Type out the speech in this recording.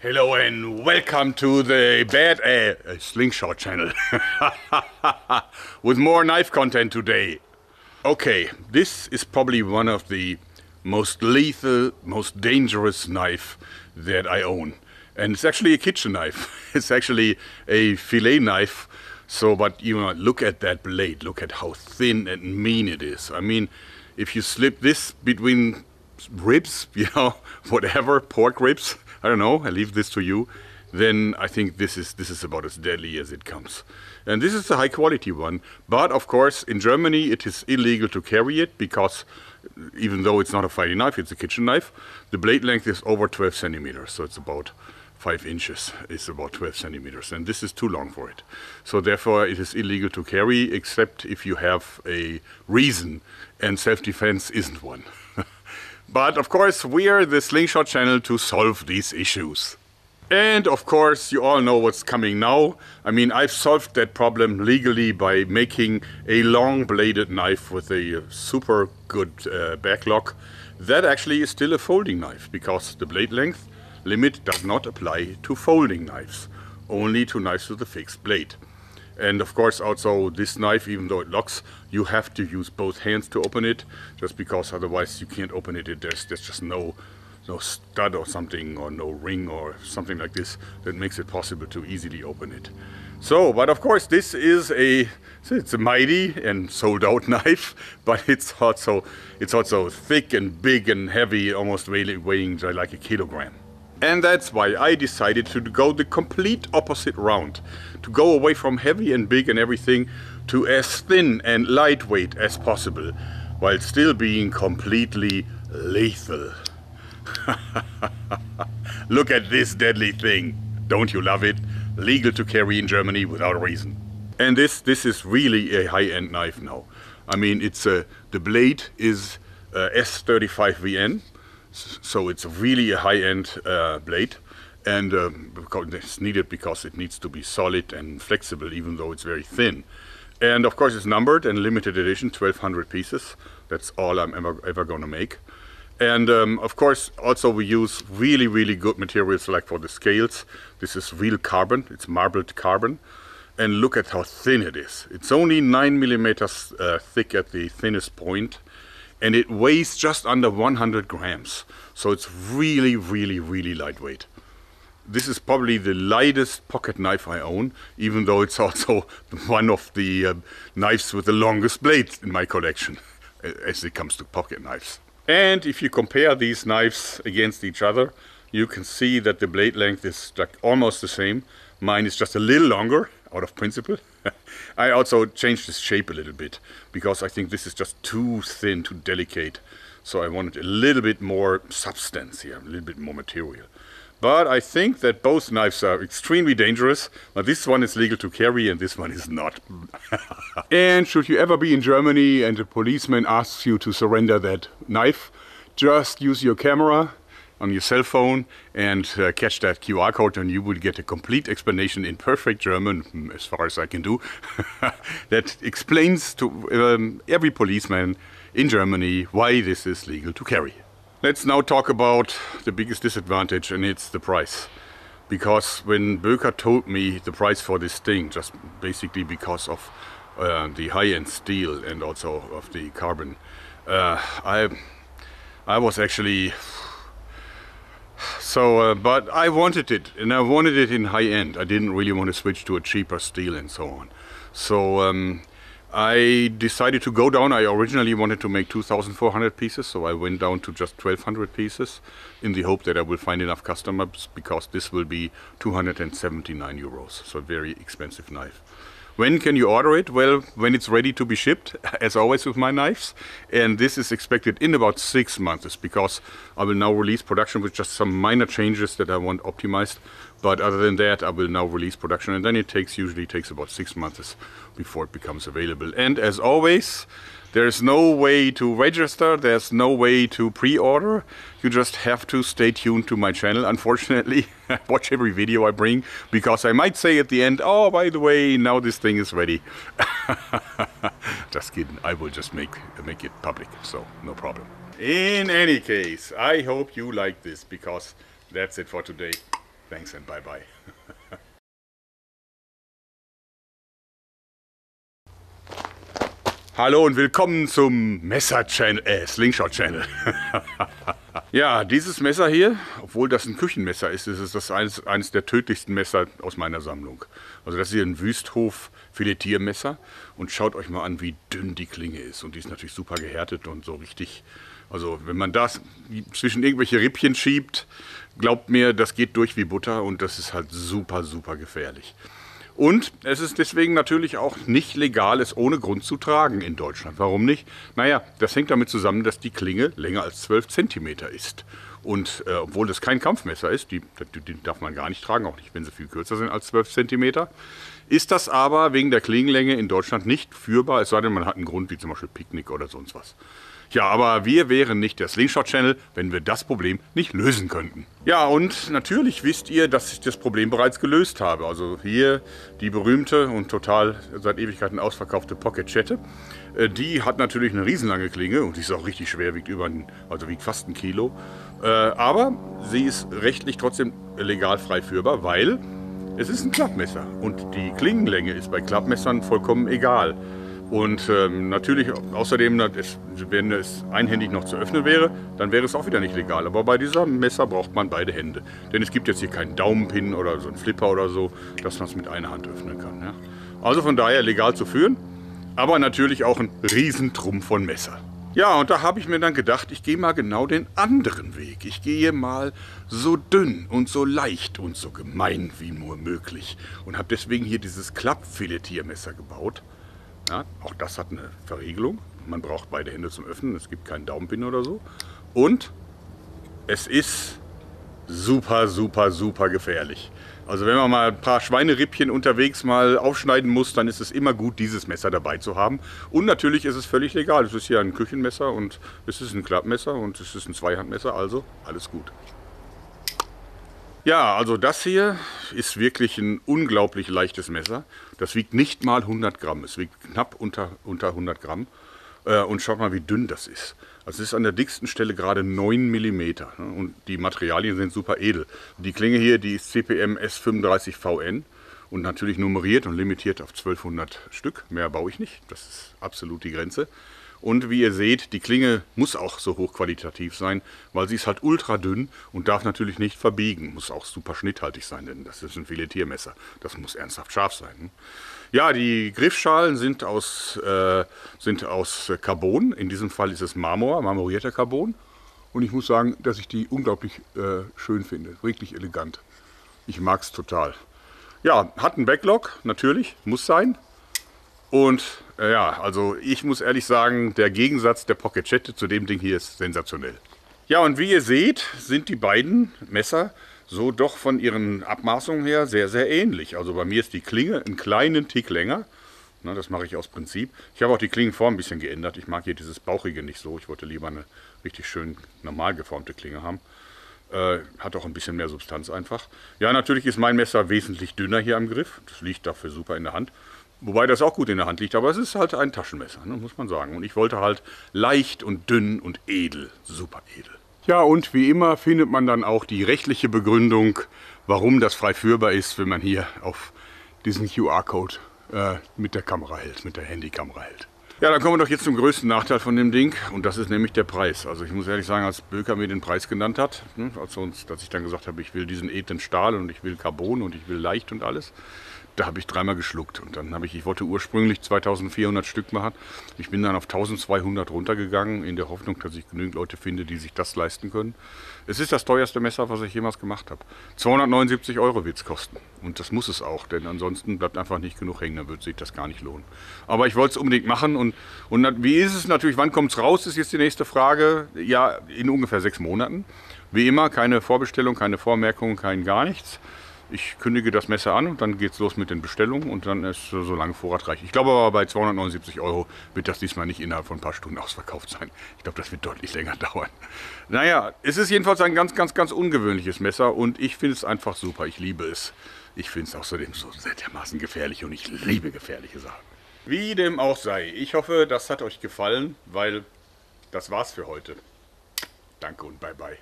Hello and welcome to the Bad Slingshot channel with more knife content today. Okay, this is probably one of the most lethal, most dangerous knife that I own. And it's actually a kitchen knife. It's actually a fillet knife. So, but you know, look at that blade. Look at how thin and mean it is. I mean, if you slip this between ribs, you know, whatever, pork ribs, I don't know, I leave this to you, then I think this is about as deadly as it comes. And this is a high quality one, but of course in Germany it is illegal to carry it because even though it's not a fighting knife, it's a kitchen knife, the blade length is over 12 centimeters, so it's about 5 inches, it's about 12 centimeters, and this is too long for it. So therefore it is illegal to carry, except if you have a reason, and self-defense isn't one. But of course we are the Slingshot channel to solve these issues. And of course you all know what's coming now. I mean, I've solved that problem legally by making a long bladed knife with a super good backlock. That actually is still a folding knife because the blade length limit does not apply to folding knives, only to knives with a fixed blade. And of course also this knife, even though it locks, you have to use both hands to open it, just because otherwise you can't open it. There's just no stud or something, or no ring or something like this that makes it possible to easily open it. So, but of course this is it's a mighty and sold out knife, but it's also thick and big and heavy, almost weighing like a kilogram. And that's why I decided to go the complete opposite route, to go away from heavy and big and everything to as thin and lightweight as possible, while still being completely lethal. Look at this deadly thing. Don't you love it? Legal to carry in Germany without a reason. And this is really a high-end knife now. I mean, it's the blade is S35VN. So it's really a high-end blade, and it's needed because it needs to be solid and flexible, even though it's very thin. And of course it's numbered and limited edition, 1200 pieces. That's all I'm ever going to make. And of course also we use really good materials, like for the scales. This is real carbon, it's marbled carbon. And look at how thin it is. It's only 9 millimeters thick at the thinnest point. And it weighs just under 100 grams. So it's really lightweight. This is probably the lightest pocket knife I own, even though it's also one of the knives with the longest blade in my collection, as it comes to pocket knives. And if you compare these knives against each other, you can see that the blade length is like almost the same. Mine is just a little longer, out of principle. I also changed the shape a little bit because I think this is just too thin, too delicate. So I wanted a little bit more substance here, a little bit more material. But I think that both knives are extremely dangerous. But this one is legal to carry and this one is not. And should you ever be in Germany and a policeman asks you to surrender that knife, just use your camera on your cell phone and catch that QR code, and you will get a complete explanation in perfect German, as far as I can do, that explains to every policeman in Germany why this is legal to carry. Let's now talk about the biggest disadvantage, and it's the price. Because when Böker told me the price for this thing, just basically because of the high-end steel and also of the carbon, I was actually... So, but I wanted it, and I wanted it in high end. I didn't really want to switch to a cheaper steel and so on. So I decided to go down. I originally wanted to make 2,400 pieces, so I went down to just 1,200 pieces in the hope that I will find enough customers, because this will be 279 euros, so a very expensive knife. When can you order it? Well, when it's ready to be shipped, as always with my knives. And this is expected in about 6 months, because I will now release production with just some minor changes that I want optimized. But other than that, I will now release production, and then it usually takes about 6 months before it becomes available. And as always, there's no way to register, there's no way to pre-order. You just have to stay tuned to my channel, unfortunately. Watch every video I bring, because I might say at the end, oh, by the way, now this thing is ready. Just kidding, I will just make it public, so no problem. In any case, I hope you like this, because that's it for today. Thanks and bye bye. Hallo und willkommen zum Messer-Channel, Slingshot-Channel. Ja, dieses Messer hier, obwohl das ein Küchenmesser ist, ist es eines der tödlichsten Messer aus meiner Sammlung. Also das ist hier ein Wüsthof-Filetiermesser und schaut euch mal an, wie dünn die Klinge ist. Und die ist natürlich super gehärtet und so richtig, also wenn man das zwischen irgendwelche Rippchen schiebt, glaubt mir, das geht durch wie Butter und das ist halt super, super gefährlich. Und es ist deswegen natürlich auch nicht legal, es ohne Grund zu tragen in Deutschland. Warum nicht? Naja, das hängt damit zusammen, dass die Klinge länger als 12 cm ist. Und obwohl das kein Kampfmesser ist, die darf man gar nicht tragen, auch nicht, wenn sie viel kürzer sind als 12 cm, ist das aber wegen der Klingenlänge in Deutschland nicht führbar, es sei denn, man hat einen Grund, wie zum Beispiel Picknick oder sonst was. Ja, aber wir wären nicht der Slingshot-Channel, wenn wir das Problem nicht lösen könnten. Ja, und natürlich wisst ihr, dass ich das Problem bereits gelöst habe. Also hier die berühmte und total seit Ewigkeiten ausverkaufte Pocket-Chette. Die hat natürlich eine riesenlange Klinge und die ist auch richtig schwer, wiegt wiegt fast 1 Kilo. Aber sie ist rechtlich trotzdem legal frei führbar, weil es ist ein Klappmesser und die Klingenlänge ist bei Klappmessern vollkommen egal. Und natürlich außerdem, wenn es einhändig noch zu öffnen wäre, dann wäre es auch wieder nicht legal. Aber bei diesem Messer braucht man beide Hände. Denn es gibt jetzt hier keinen Daumenpin oder so einen Flipper oder so, dass man es mit einer Hand öffnen kann. Ja? Also von daher legal zu führen, aber natürlich auch ein Riesentrumpf von Messer. Ja, und da habe ich mir dann gedacht, ich gehe mal genau den anderen Weg. Ich gehe mal so dünn und so leicht und so gemein wie nur möglich. Und habe deswegen hier dieses Klappfiletiermesser gebaut. Ja, auch das hat eine Verriegelung. Man braucht beide Hände zum Öffnen. Es gibt keinen Daumenpin oder so. Und es ist super, super, super gefährlich. Also wenn man mal ein paar Schweinerippchen unterwegs mal aufschneiden muss, dann ist es immer gut, dieses Messer dabei zu haben. Und natürlich ist es völlig legal. Es ist hier ein Küchenmesser und es ist ein Klappmesser und es ist ein Zweihandmesser. Also alles gut. Ja, also das hier ist wirklich ein unglaublich leichtes Messer. Das wiegt nicht mal 100 Gramm, es wiegt knapp unter 100 Gramm. Und schaut mal, wie dünn das ist. Also es ist an der dicksten Stelle gerade 9 mm. Und die Materialien sind super edel. Die Klinge hier, die ist CPM S35VN und natürlich nummeriert und limitiert auf 1200 Stück. Mehr baue ich nicht, das ist absolut die Grenze. Und wie ihr seht, die Klinge muss auch so hochqualitativ sein, weil sie ist halt ultra dünn und darf natürlich nicht verbiegen. Muss auch super schnitthaltig sein, denn das ist ein Filetiermesser. Das muss ernsthaft scharf sein. Ja, die Griffschalen sind aus Carbon. In diesem Fall ist es Marmor, marmorierter Carbon. Und ich muss sagen, dass ich die unglaublich schön finde. Wirklich elegant. Ich mag es total. Ja, hat einen Backlog, natürlich, muss sein. Und ja, also ich muss ehrlich sagen, der Gegensatz der Pocket-Chette zu dem Ding hier ist sensationell. Ja, und wie ihr seht, sind die beiden Messer so doch von ihren Abmaßungen her sehr, sehr ähnlich. Also bei mir ist die Klinge einen kleinen Tick länger. Na, das mache ich aus Prinzip. Ich habe auch die Klingenform ein bisschen geändert. Ich mag hier dieses Bauchige nicht so. Ich wollte lieber eine richtig schön normal geformte Klinge haben. Hat auch ein bisschen mehr Substanz einfach. Ja, natürlich ist mein Messer wesentlich dünner hier am Griff. Das liegt dafür super in der Hand. Wobei das auch gut in der Hand liegt, aber es ist halt ein Taschenmesser, ne, muss man sagen. Und ich wollte halt leicht und dünn und edel, super edel. Ja, und wie immer findet man dann auch die rechtliche Begründung, warum das frei führbar ist, wenn man hier auf diesen QR-Code mit der Kamera hält, mit der Handykamera hält. Ja, dann kommen wir doch jetzt zum größten Nachteil von dem Ding und das ist nämlich der Preis. Also ich muss ehrlich sagen, als Böker mir den Preis genannt hat, ne, dass ich dann gesagt habe, ich will diesen edlen Stahl und ich will Carbon und ich will leicht und alles, da habe ich dreimal geschluckt und dann ich wollte ursprünglich 2400 Stück machen. Ich bin dann auf 1200 runtergegangen, in der Hoffnung, dass ich genügend Leute finde, die sich das leisten können. Es ist das teuerste Messer, was ich jemals gemacht habe. 279 € wird es kosten und das muss es auch, denn ansonsten bleibt einfach nicht genug hängen, dann würde sich das gar nicht lohnen. Aber ich wollte es unbedingt machen und wie ist es natürlich, wann kommt es raus, ist jetzt die nächste Frage. Ja, in ungefähr 6 Monaten. Wie immer, keine Vorbestellung, keine Vormerkung, kein gar nichts. Ich kündige das Messer an und dann geht es los mit den Bestellungen und dann ist so lange Vorrat reicht. Ich glaube aber bei 279 € wird das diesmal nicht innerhalb von ein paar Stunden ausverkauft sein. Ich glaube, das wird deutlich länger dauern. Naja, es ist jedenfalls ein ganz, ganz, ganz ungewöhnliches Messer und ich finde es einfach super. Ich liebe es. Ich finde es außerdem so sehr dermaßen gefährlich und ich liebe gefährliche Sachen. Wie dem auch sei, ich hoffe, das hat euch gefallen, weil das war's für heute. Danke und bye bye.